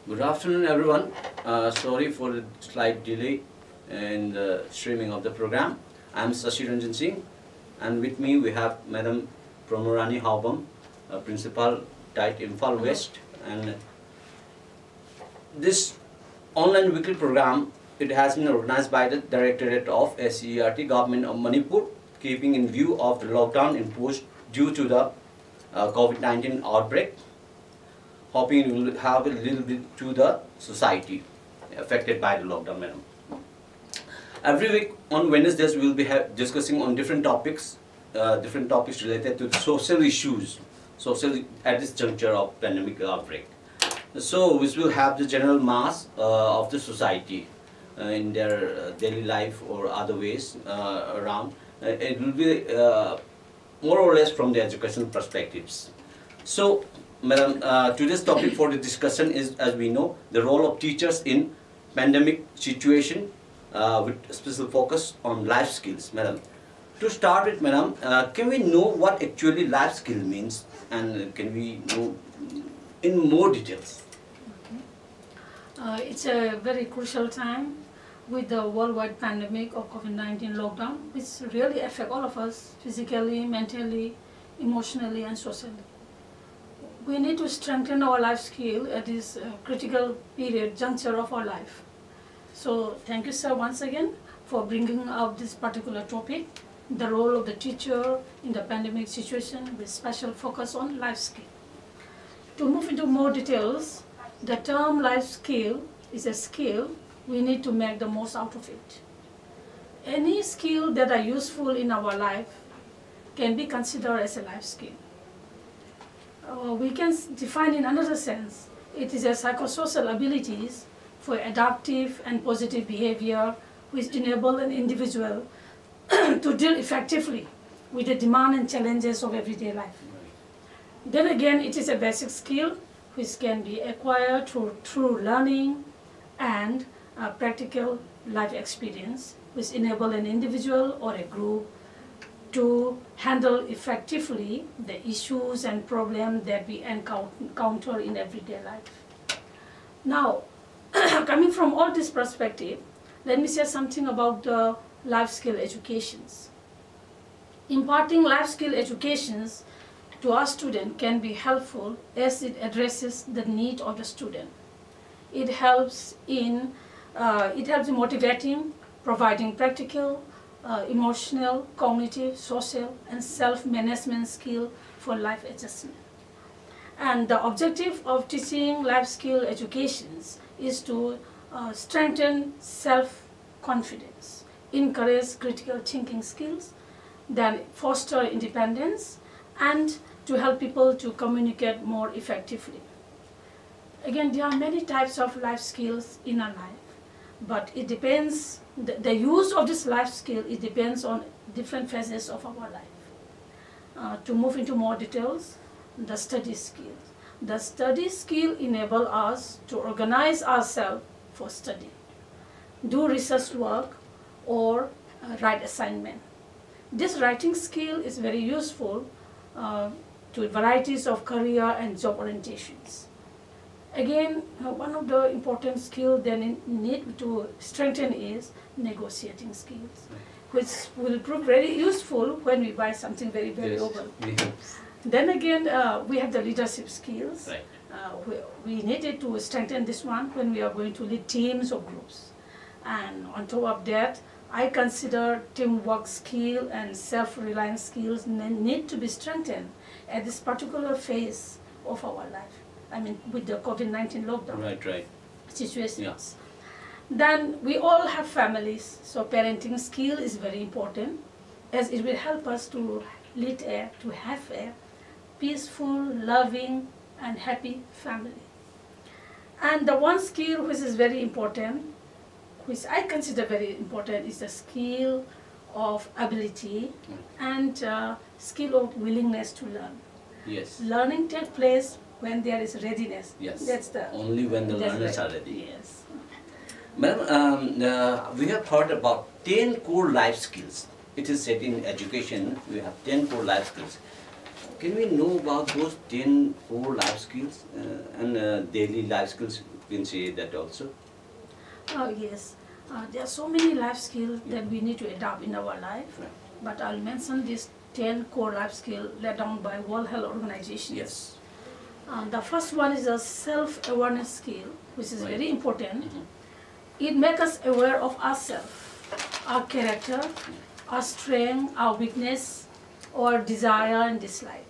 Good afternoon, everyone. Sorry for the slight delay in the streaming of the program. I'm Shashiranjan, and with me we have Madam Pramorani, Principal at Imphal West. And this online weekly program, it has been organized by the Directorate of SCERT, Government of Manipur, keeping in view of the lockdown imposed due to the COVID-19 outbreak. Hoping it will have a little bit to the society affected by the lockdown, madam. Every week on Wednesdays we will be discussing on different topics related to social issues, at this juncture of pandemic outbreak. So which will have the general mass of the society in their daily life or other ways around. It will be more or less from the educational perspectives. So, madam, today's topic for the discussion is, as we know, the role of teachers in pandemic situation with special focus on life skills. Madam, to start with, madam, can we know what actually life skill means, and can we know in more details? It's a very crucial time with the worldwide pandemic of COVID-19 lockdown, which really affect all of us physically, mentally, emotionally, and socially. We need to strengthen our life skill at this critical juncture of our life. So thank you, sir, once again for bringing out this particular topic, the role of the teacher in the pandemic situation with special focus on life skill. To move into more details, the term life skill is a skill we need to make the most out of it. Any skill that are useful in our life can be considered as a life skill. We can define in another sense, it is a psychosocial abilities for adaptive and positive behavior which enable an individual to deal effectively with the demand and challenges of everyday life. Then again, it is a basic skill which can be acquired through learning and practical life experience which enable an individual or a group to handle effectively the issues and problems that we encounter in everyday life. Now, coming from all this perspective, let me say something about the life skill educations. Imparting life skill educations to our student can be helpful as it addresses the need of the student. It helps in motivating, providing practical, emotional, cognitive, social, and self-management skill for life adjustment. And the objective of teaching life skill educations is to strengthen self-confidence, encourage critical thinking skills, then foster independence, and to help people to communicate more effectively. Again, there are many types of life skills in our life, but it depends, the use of this life skill, it depends on different phases of our life. To move into more details, the study skills. The study skill enable us to organize ourselves for study, do research work, or write assignment. This writing skill is very useful to varieties of career and job orientations. Again, one of the important skills that need to strengthen is negotiating skills, which will prove very useful when we buy something very valuable. Yes. Then again, we have the leadership skills. Right. We needed to strengthen this one when we are going to lead teams or groups. And on top of that, I consider teamwork skill and self-reliance skills need to be strengthened at this particular phase of our life. I mean, with the COVID-19 lockdown situations. Yeah. Then we all have families, so parenting skill is very important, as it will help us to have a peaceful, loving, and happy family. And the one skill which is very important, which I consider very important, is the skill of ability and skill of willingness to learn. Yes. Learning takes place when there is readiness. Yes. That's only when the learners are ready. Yes. Madam, we have heard about 10 core life skills. It is said in education we have 10 core life skills. Can we know about those 10 core life skills and daily life skills You can say that also. Yes, there are so many life skills that we need to adopt in our life, Right. but I'll mention these 10 core life skills laid down by World Health Organization. Yes. The first one is a self-awareness skill, which is Right. very important. It makes us aware of ourselves, our character, our strength, our weakness, our desire and dislike.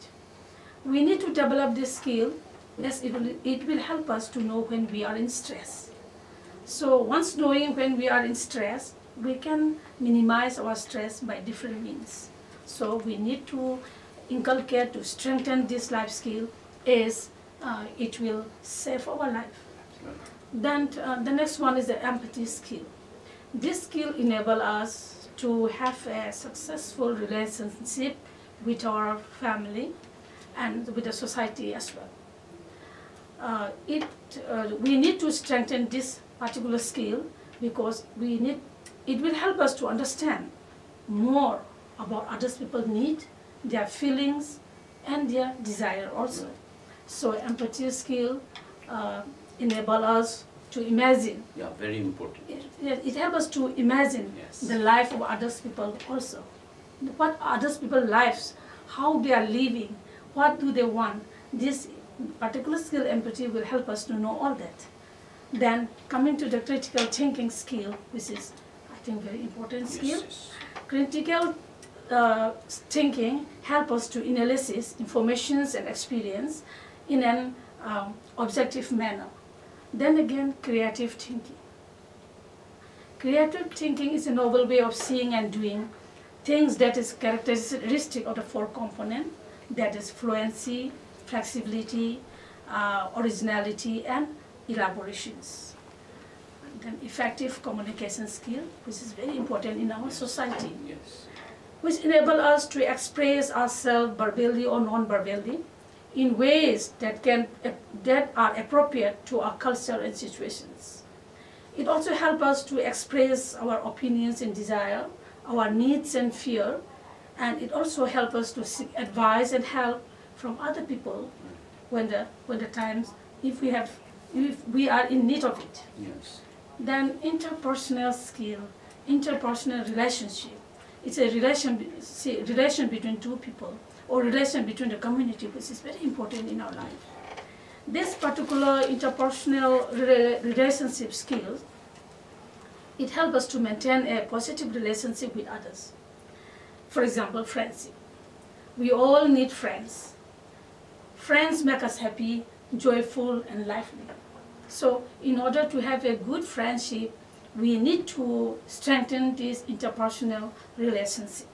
We need to develop this skill as it will help us to know when we are in stress. So once knowing when we are in stress, we can minimize our stress by different means. So we need to inculcate to strengthen this life skill as it will save our life. Then the next one is the empathy skill. This skill enables us to have a successful relationship with our family and with the society as well. We need to strengthen this particular skill because it will help us to understand more about others people's need, their feelings, and their desire also. So empathy skill enable us to imagine. Yeah, very important. It helps us to imagine the life of others people also. What others people's lives, how they are living, what do they want. This particular skill, empathy, will help us to know all that. Then coming to the critical thinking skill, which is, I think, very important skill. Yes. Critical thinking helps us to analyze informations and experience in an objective manner. Then again, creative thinking. Creative thinking is a novel way of seeing and doing things that is characteristic of the four components, that is fluency, flexibility, originality, and elaborations. And then effective communication skill, which is very important in our society, Yes. which enable us to express ourselves verbally or non-verbally in ways that are appropriate to our culture and situations. It also helps us to express our opinions and desire, our needs and fear, and it also helps us to seek advice and help from other people when the times if we are in need of it. Yes. Then interpersonal skill, interpersonal relationship. It's a relation between two people or relation between the community, which is very important in our life. This particular interpersonal relationship skills, it helps us to maintain a positive relationship with others. For example, friendship. We all need friends. Friends make us happy, joyful, and lively. So in order to have a good friendship, we need to strengthen this interpersonal relationship.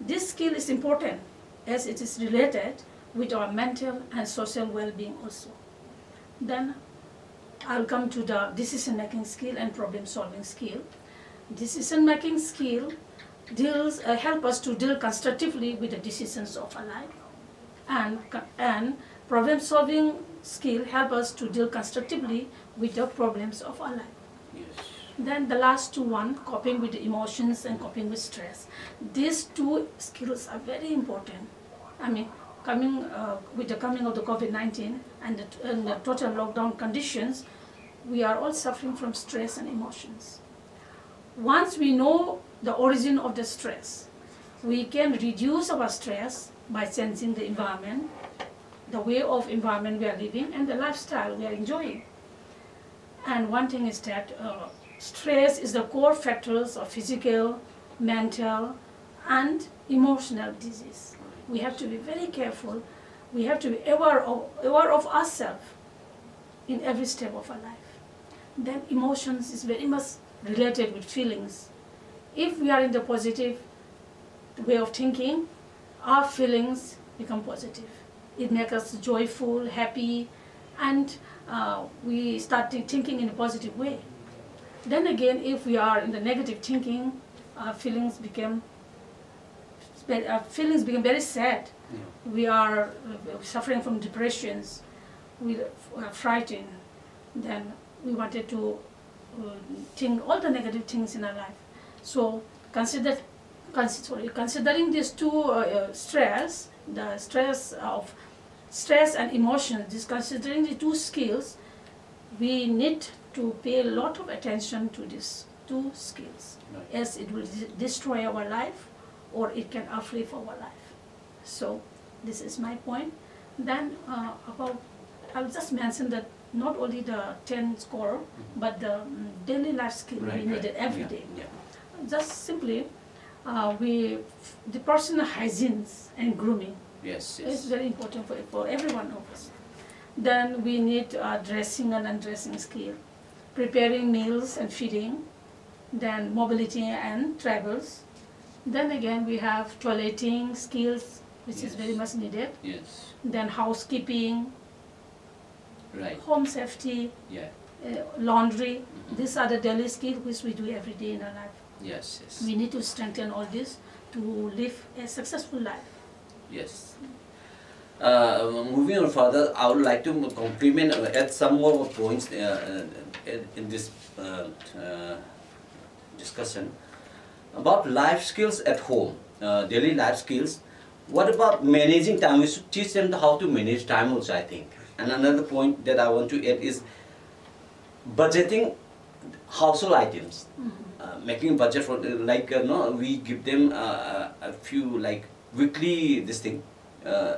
This skill is important as it is related with our mental and social well-being also. Then I'll come to the decision-making skill and problem-solving skill. Decision-making skill help us to deal constructively with the decisions of our life, and problem-solving skill help us to deal constructively with the problems of our life. Yes. Then the last one, coping with the emotions and coping with stress. These two skills are very important. I mean, with the coming of the COVID-19 and the total lockdown conditions, we are all suffering from stress and emotions. Once we know the origin of the stress, we can reduce our stress by changing the environment, the way of environment we are living, and the lifestyle we are enjoying. And one thing is that stress is the core factors of physical, mental, and emotional disease. We have to be very careful. We have to be aware of ourselves in every step of our life. Then emotions is very much related with feelings. If we are in the positive way of thinking, our feelings become positive. It makes us joyful, happy, and we start thinking in a positive way. Then again, if we are in the negative thinking, our feelings become very sad. Yeah. We are suffering from depressions. We are frightened. Then we wanted to think all the negative things in our life. So considering these two stress, the stress and emotion, considering the two skills, we need to pay a lot of attention to these two skills, Right. as it will destroy our life or it can uplift our life. So this is my point. Then I'll just mention that not only the 10 score, but the daily life skill we need it every day. Yeah. Just simply, the personal hygiene and grooming Yes. is very important for every one of us. Then we need dressing and undressing skill, preparing meals and feeding, then mobility and travels. Then again we have toileting skills, which is very much needed. Yes. Then housekeeping, Right. home safety, Yeah. laundry. These are the daily skills which we do every day in our life. Yes. Yes. We need to strengthen all this to live a successful life. Yes. Moving on further, I would like to compliment, add some more points in this discussion about life skills at home, daily life skills. What about managing time? We should teach them how to manage time also, I think. And another point that I want to add is budgeting household items. Making budget for we give them a few like weekly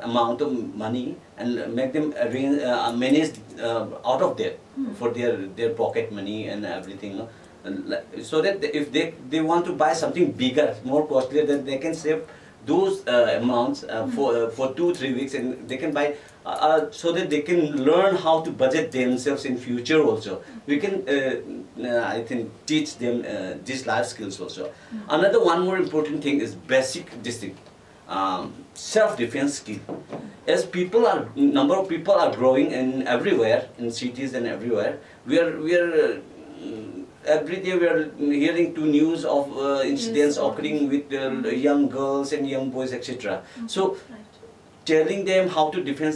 amount of money and make them manage out of that for their pocket money and everything. So that if they want to buy something bigger, more costly, then they can save those amounts for 2-3 weeks, and they can buy so that they can learn how to budget themselves in future also. We can I think teach them these life skills also. Another one more important thing is basic self-defense skill. As number of people are growing in everywhere, in cities and everywhere, we are every day we are hearing to news of incidents occurring with young girls and young boys, etc. So telling them how to defend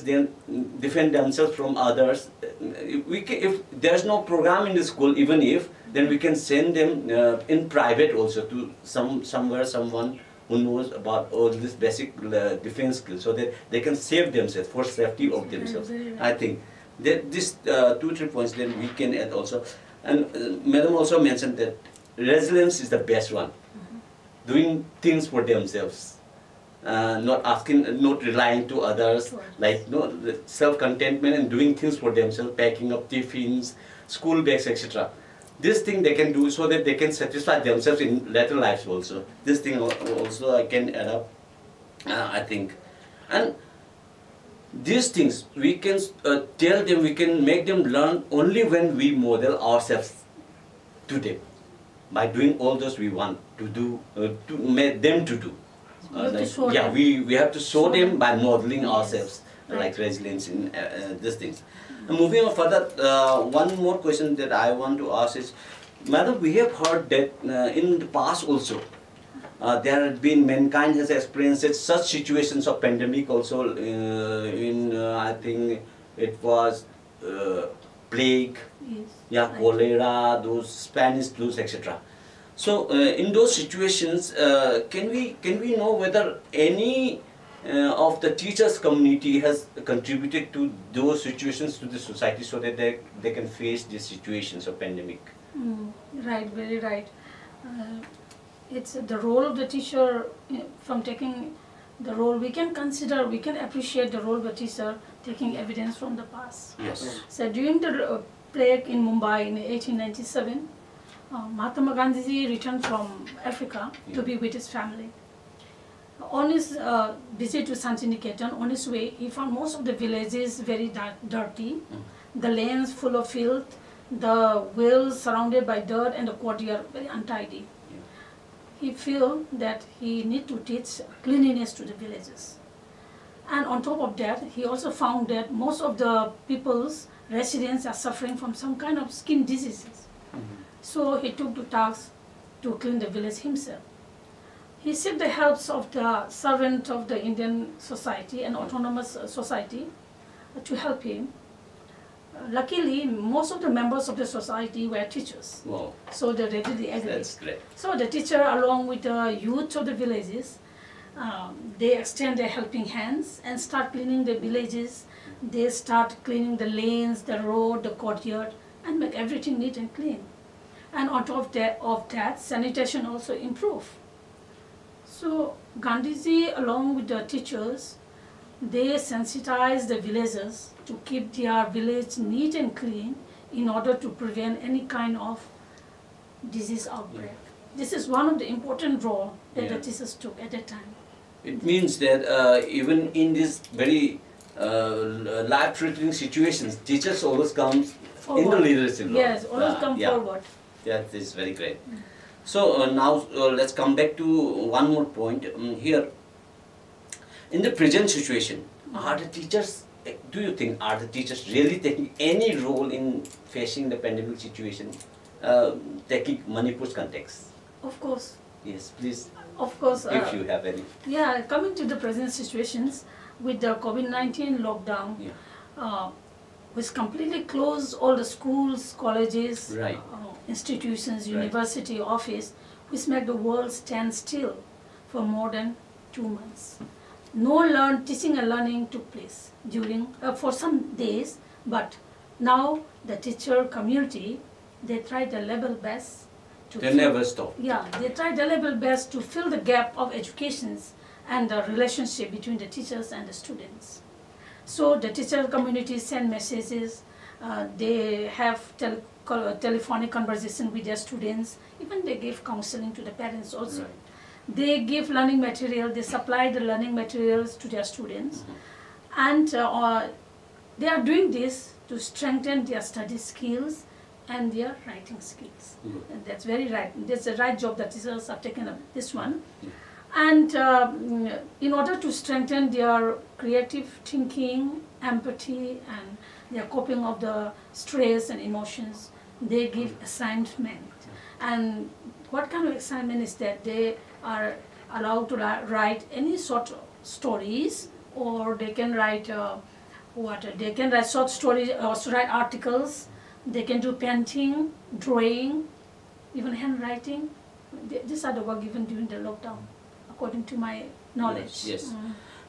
themselves from others. If there's no program in the school, then we can send them in private also to someone who knows about all this basic defense skills, so that they can save themselves, for safety of themselves. I think that this 2-3 points then we can add also. And Madam also mentioned that resilience is the best one. Doing things for themselves, not relying to others, like self-contentment and doing things for themselves, packing up tiffins, school bags, etc. This thing they can do so that they can satisfy themselves in later lives also. This thing also I can add up, I think. And these things we can tell them, we can make them learn only when we model ourselves to them, by doing all those we want to do, to make them to do. We have to show them by modeling ourselves, like resilience in these things. And moving on further, one more question that I want to ask is, Madam, we have heard that in the past also, there had been, mankind has experienced such situations of pandemic also I think it was plague, cholera, those Spanish flus, etc. So in those situations, can we know whether any of the teachers community has contributed to those situations to the society, so that they can face these situations of pandemic? Right, very right. It's the role of the teacher. From taking the role, we can appreciate the role of the teacher taking evidence from the past. Yes. So during the plague in Mumbai in 1897, Mahatma Gandhi returned from Africa to be with his family. On his visit to Santiniketan, on his way, he found most of the villages very dirty, the lanes full of filth, the wells surrounded by dirt, and the courtyard very untidy. He felt that he need to teach cleanliness to the villages. And on top of that, he also found that most of the people's residents are suffering from some kind of skin diseases. So he took the task to clean the village himself. He sought the help of the servant of the Indian society and autonomous society to help him. Luckily, most of the members of the society were teachers. Wow. So they readily agreed. That's great. So the teacher, along with the youth of the villages, they extend their helping hands and start cleaning the villages. They start cleaning the lanes, the road, the courtyard, and make everything neat and clean. And on top of that, sanitation also improve. So Gandhiji, along with the teachers, they sensitize the villagers to keep their village neat and clean in order to prevent any kind of disease outbreak. This is one of the important role that the teachers took at that time. It means that even in these very life-threatening situations, teachers always come in the leadership role. Yes, always come forward. Yeah, this is very great. So now let's come back to one more point here. In the present situation, are the teachers, do you think, are the teachers really taking any role in facing the pandemic situation, taking Manipur's context? Of course. Yes, please. Of course. If you have any. Yeah, coming to the present situations with the COVID-19 lockdown, which completely closed all the schools, colleges, institutions, university, office, which made the world stand still for more than 2 months. No teaching and learning took place during for some days, but now the teacher community, they tried their level best. They never stop. Yeah, they tried their level best to fill the gap of educations and the relationship between the teachers and the students. So the teacher community send messages, they have telephonic conversation with their students, even they give counseling to the parents also. They give learning material, they supply the learning materials to their students, and they are doing this to strengthen their study skills and their writing skills. And that's very right. That's the right job that teachers have taken up this one. And in order to strengthen their creative thinking, empathy, and their coping of the stress and emotions, they give assignment. And what kind of assignment is that? They are allowed to write any sort of stories, or they can write they can write short stories, or write articles. They can do painting, drawing, even handwriting. These are the work given during the lockdown, according to my knowledge. Yes.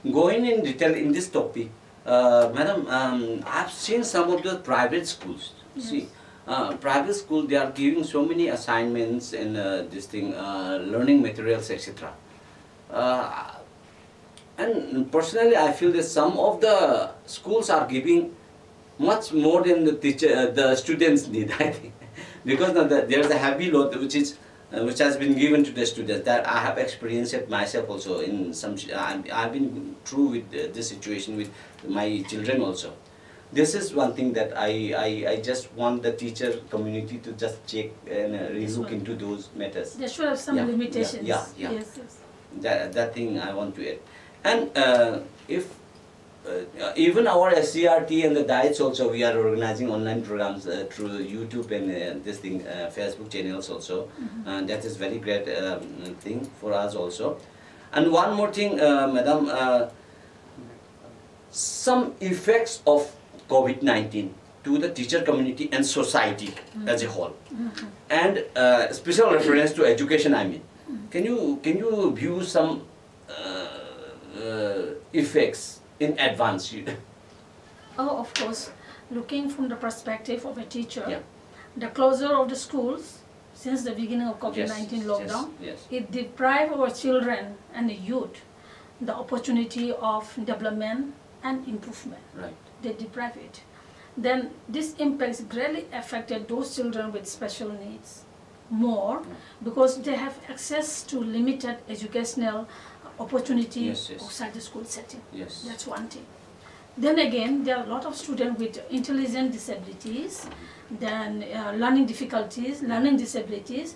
Going in detail in this topic, Madam, I've seen some of the private schools. See, private school, they are giving so many assignments and learning materials, etc. And personally, I feel that some of the schools are giving much more than the students need, I think, because there's a heavy load which has been given to the students. That I have experienced it myself also. In some, I've been through with this situation with my children also. This is one thing that I just want the teacher community to just check and relook into those matters. They should have some limitations. Yes. That thing I want to add. And if even our SCRT and the diets also, we are organizing online programs through YouTube and Facebook channels also. And that is very great thing for us also. And one more thing, Madam, some effects of COVID-19 to the teacher community and society as a whole, and special reference to education. I mean, can you view some effects in advance? Oh, of course. Looking from the perspective of a teacher, the closure of the schools since the beginning of COVID-19 lockdown, it deprived our children and the youth the opportunity of development and improvement. They deprive it. Then this impacts greatly affected those children with special needs more, because they have access to limited educational opportunities outside the school setting. That's one thing. Then again, there are a lot of students with intelligent disabilities, then learning difficulties, learning disabilities.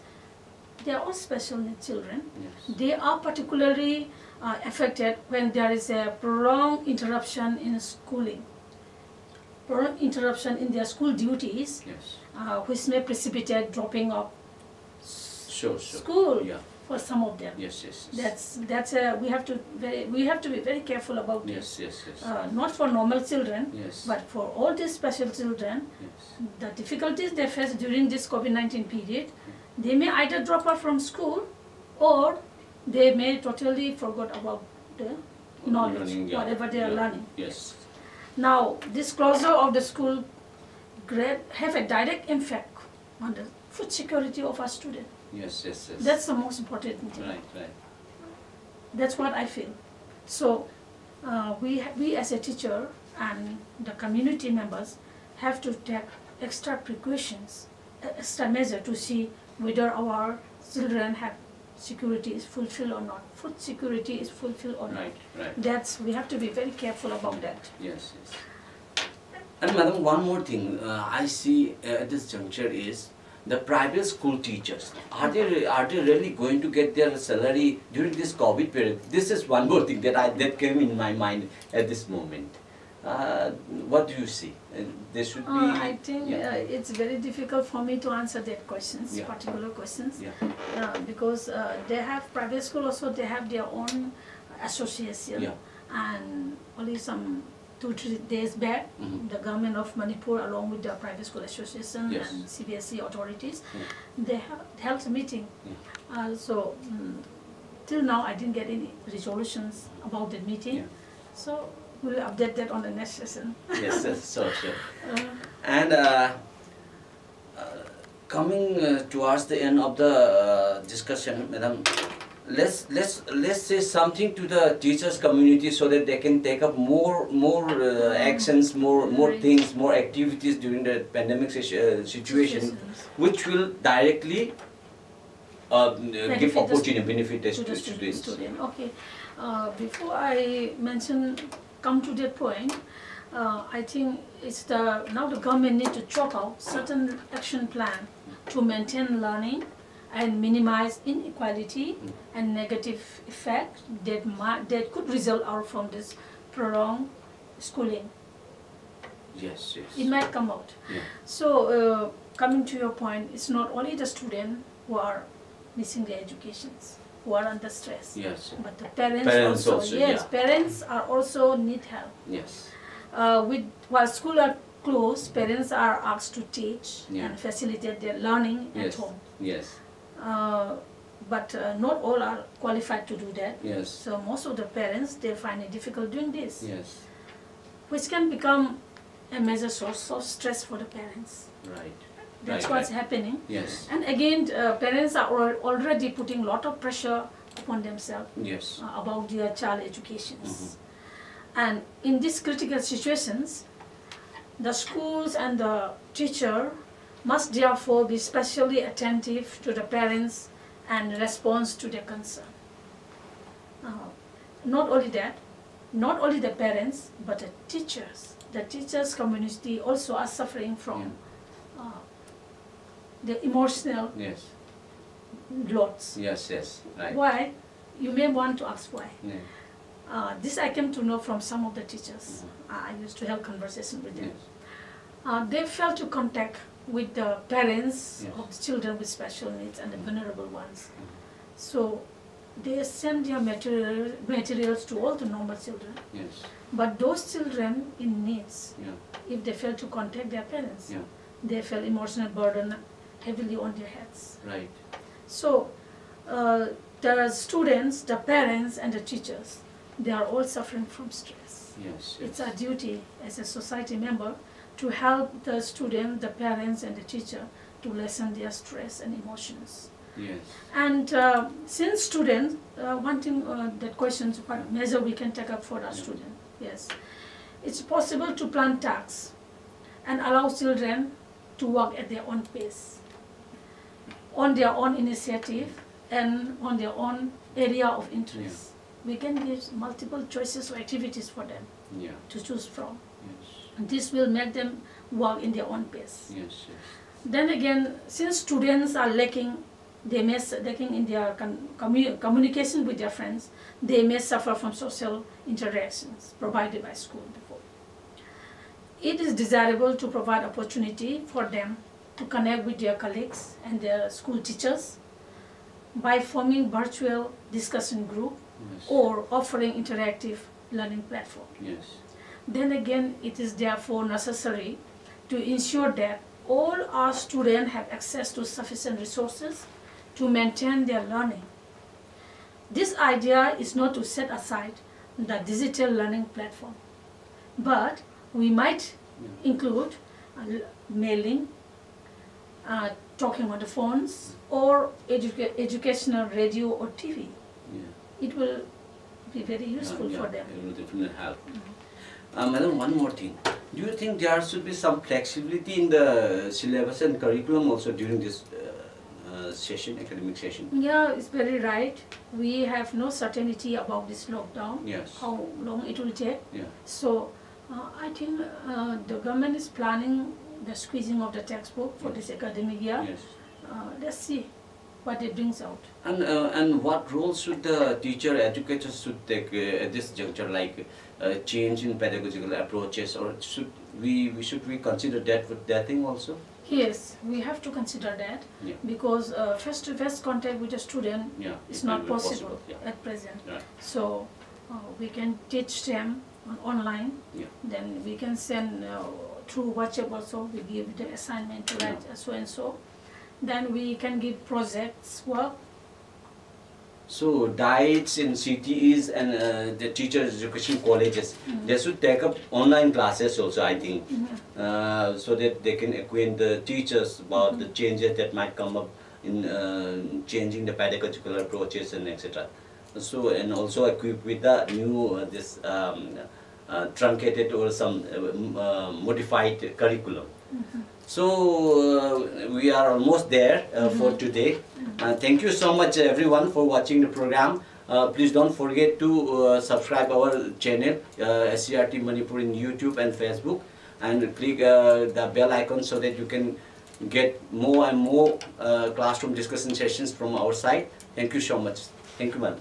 They are all special needs children. They are particularly affected when there is a prolonged interruption in schooling, prolonged interruption in their school duties, which may precipitate dropping of school for some of them. That's we have to be very careful about this. Not for normal children, but for all these special children. The difficulties they face during this COVID-19 period, they may either drop out from school, or they may totally forget about the knowledge, whatever they are learning. Now, this closure of the school have a direct impact on the food security of our students. Yes, yes, yes. That's the most important thing. Right, right. That's what I feel. So we as a teacher and the community members have to take extra precautions, extra measure to see whether our children have security is fulfilled or not. Food security is fulfilled or not. Right, right. We have to be very careful about that. Yes, yes. And madam, one more thing I see at this juncture is the private school teachers. Are they really going to get their salary during this COVID period? This is one more thing that came in my mind at this moment. What do you see? There should be. I think it's very difficult for me to answer that questions, particular questions, because they have private school also. They have their own association, and only some 2-3 days back, the government of Manipur, along with the private school association and CBSE authorities, they held a meeting. So till now, I didn't get any resolutions about the meeting. So we'll update that on the next session. Yes, sure. And coming towards the end of the discussion, madam, let's say something to the teachers community so that they can take up more actions, more things, more activities during the pandemic situation, which will directly give opportunity, benefit to the students. Okay. Before I come to that point, I think it's now the government need to chalk out certain action plan to maintain learning and minimize inequality and negative effect that could result out from this prolonged schooling. Yes, yes. It might come out. So coming to your point, it's not only the students who are missing their educations, who are under stress. Yes. But the parents also. Yes, parents are also need help. Yes. While schools are closed, parents are asked to teach and facilitate their learning at home. Yes. But not all are qualified to do that. Yes. So most of the parents, they find it difficult doing this. Yes. Which can become a major source of stress for the parents. Right. That's what's happening. Yes. And again, parents are already putting a lot of pressure upon themselves about their child educations. And in these critical situations, the schools and the teacher must therefore be specially attentive to the parents and response to their concern. Not only that, not only the parents, but the teachers. The teachers community also are suffering from the emotional loads. Yes, right. Why? You may want to ask why. This I came to know from some of the teachers. I used to have conversation with them. They failed to contact with the parents of the children with special needs and the vulnerable ones. So they send their materials to all the normal children. But those children in needs, if they fail to contact their parents, they feel emotional burden heavily on their heads. Right. So the students, the parents and the teachers, they are all suffering from stress. It's our duty as a society member to help the student, the parents and the teacher to lessen their stress and emotions. And since students, one thing that questions what measure we can take up for our student. It's possible to plan tasks and allow children to work at their own pace, on their own initiative and on their own area of interest. We can give multiple choices or activities for them to choose from. This will make them work in their own pace. Then again, since students are lacking in their communication with their friends, they may suffer from social interactions provided by school before. It is desirable to provide opportunity for them to connect with their colleagues and their school teachers by forming virtual discussion group or offering interactive learning platform. Then again, it is therefore necessary to ensure that all our students have access to sufficient resources to maintain their learning. This idea is not to set aside the digital learning platform, but we might include mailing, talking on the phones, or educational radio or TV. Yeah. It will be very useful for them. It will definitely help. Madam, one more thing. Do you think there should be some flexibility in the syllabus and curriculum also during this academic session? Yeah, it's very right. We have no certainty about this lockdown, Yes. how long it will take. Yeah. So I think the government is planning the squeezing of the textbook for this academic year. Yes. Let's see what it brings out. And what role should the teacher, educators should take at this juncture, like change in pedagogical approaches, or should we consider that thing also? Yes, we have to consider that, Yeah. because face-to-face contact with a student is not possible at present. Right. So we can teach them online. Yeah. Then we can send through WhatsApp also. We give the assignment to write so and so. Then we can give projects work. So diets in CTEs and the teacher education colleges, they should take up online classes also, I think, so that they can acquaint the teachers about the changes that might come up in changing the pedagogical approaches and etc. So, and also equipped with the new truncated or some modified curriculum. So we are almost there for today. Thank you so much everyone for watching the program. Please don't forget to subscribe our channel SCRT Manipur in YouTube and Facebook, and click the bell icon so that you can get more and more classroom discussion sessions from our side. Thank you so much. Thank you, madam.